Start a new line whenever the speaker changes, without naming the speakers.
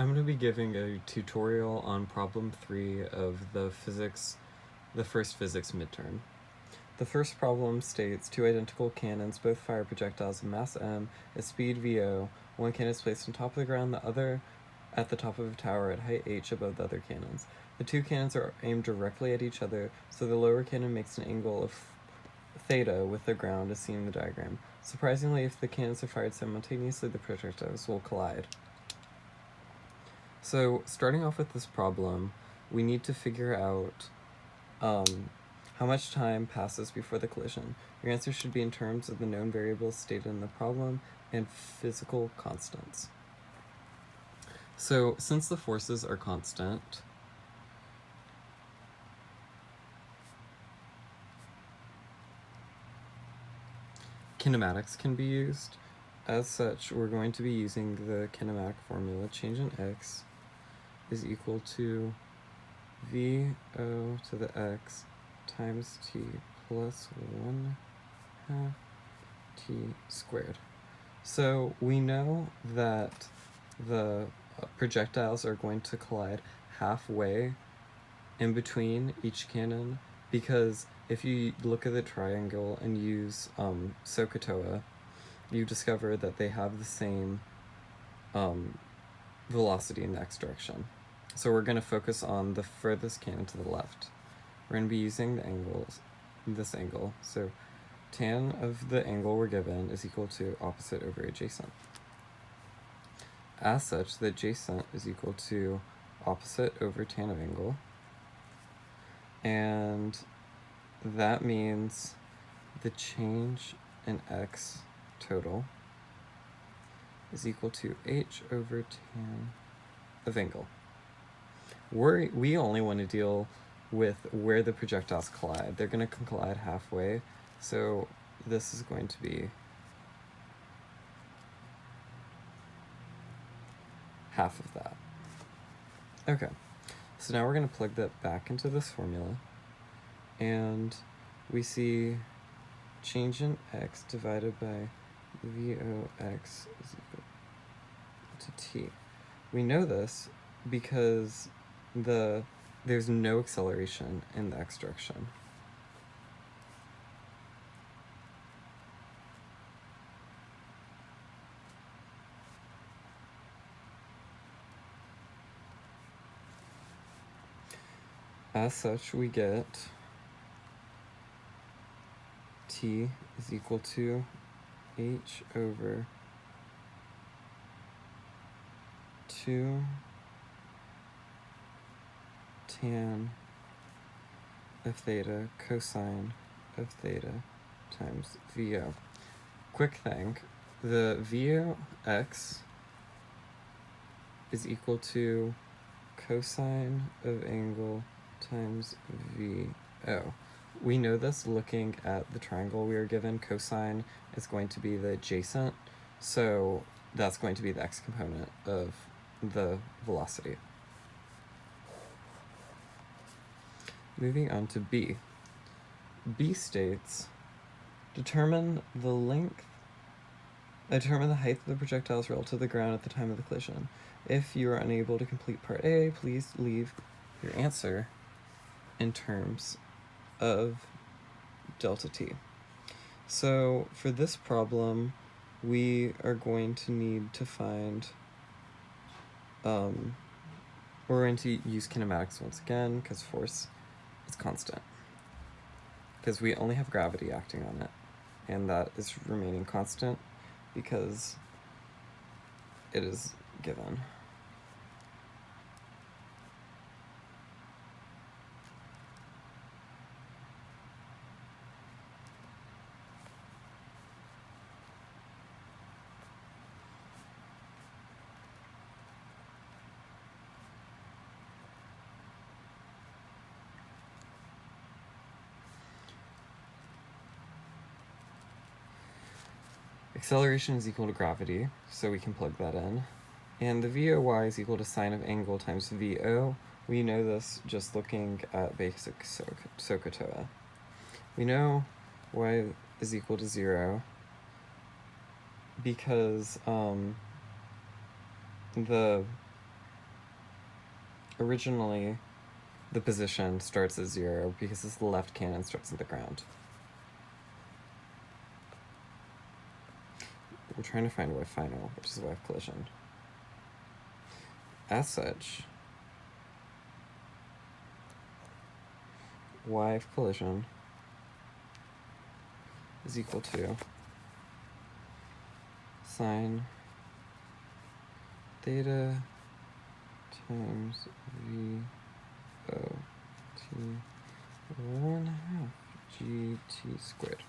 I'm going to be giving a tutorial on problem 3 of the first physics midterm. The first problem states two identical cannons both fire projectiles of mass m at speed v0. One cannon is placed on top of the ground, the other at the top of a tower at height h above the other cannons. The two cannons are aimed directly at each other, so the lower cannon makes an angle of theta with the ground as seen in the diagram. Surprisingly, if the cannons are fired simultaneously, the projectiles will collide. So, starting off with this problem, we need to figure out how much time passes before the collision. Your answer should be in terms of the known variables stated in the problem and physical constants. So, since the forces are constant, kinematics can be used. As such, we're going to be using the kinematic formula. Change in x is equal to VO to the x times t plus 1/2 t squared. So we know that the projectiles are going to collide halfway in between each cannon, because if you look at the triangle and use SOHCAHTOA, you discover that they have the same velocity in the x direction. So we're going to focus on the furthest cannon to the left. We're going to be using this angle. So tan of the angle we're given is equal to opposite over adjacent. As such, the adjacent is equal to opposite over tan of angle. And that means the change in x total is equal to h over tan of angle. We only want to deal with where the projectiles collide. They're going to collide halfway, so this is going to be half of that. Okay, so now we're going to plug that back into this formula, and we see change in x divided by VOx is equal to t. We know this because there's no acceleration in the x direction. As such, we get t is equal to h over 2 tan of theta cosine of theta times VO. Quick thing, the VOx is equal to cosine of angle times VO. We know this looking at the triangle we were given. Cosine is going to be the adjacent, so that's going to be the x component of the velocity. Moving on to B. B states, determine the height of the projectiles relative to the ground at the time of the collision. If you are unable to complete part A, please leave your answer in terms of delta t. So for this problem, we are going to need to find, we're going to use kinematics once again, because force is constant. Because we only have gravity acting on it, and that is remaining constant because it is given. Acceleration is equal to gravity, so we can plug that in. And the VOy is equal to sine of angle times VO. We know this just looking at basic SOHCAHTOA. We know y is equal to 0 because the originally the position starts at 0 because the left cannon starts at the ground. We're trying to find y final, which is y of collision. As such, y of collision is equal to sine theta times v o t 1/2 gt squared.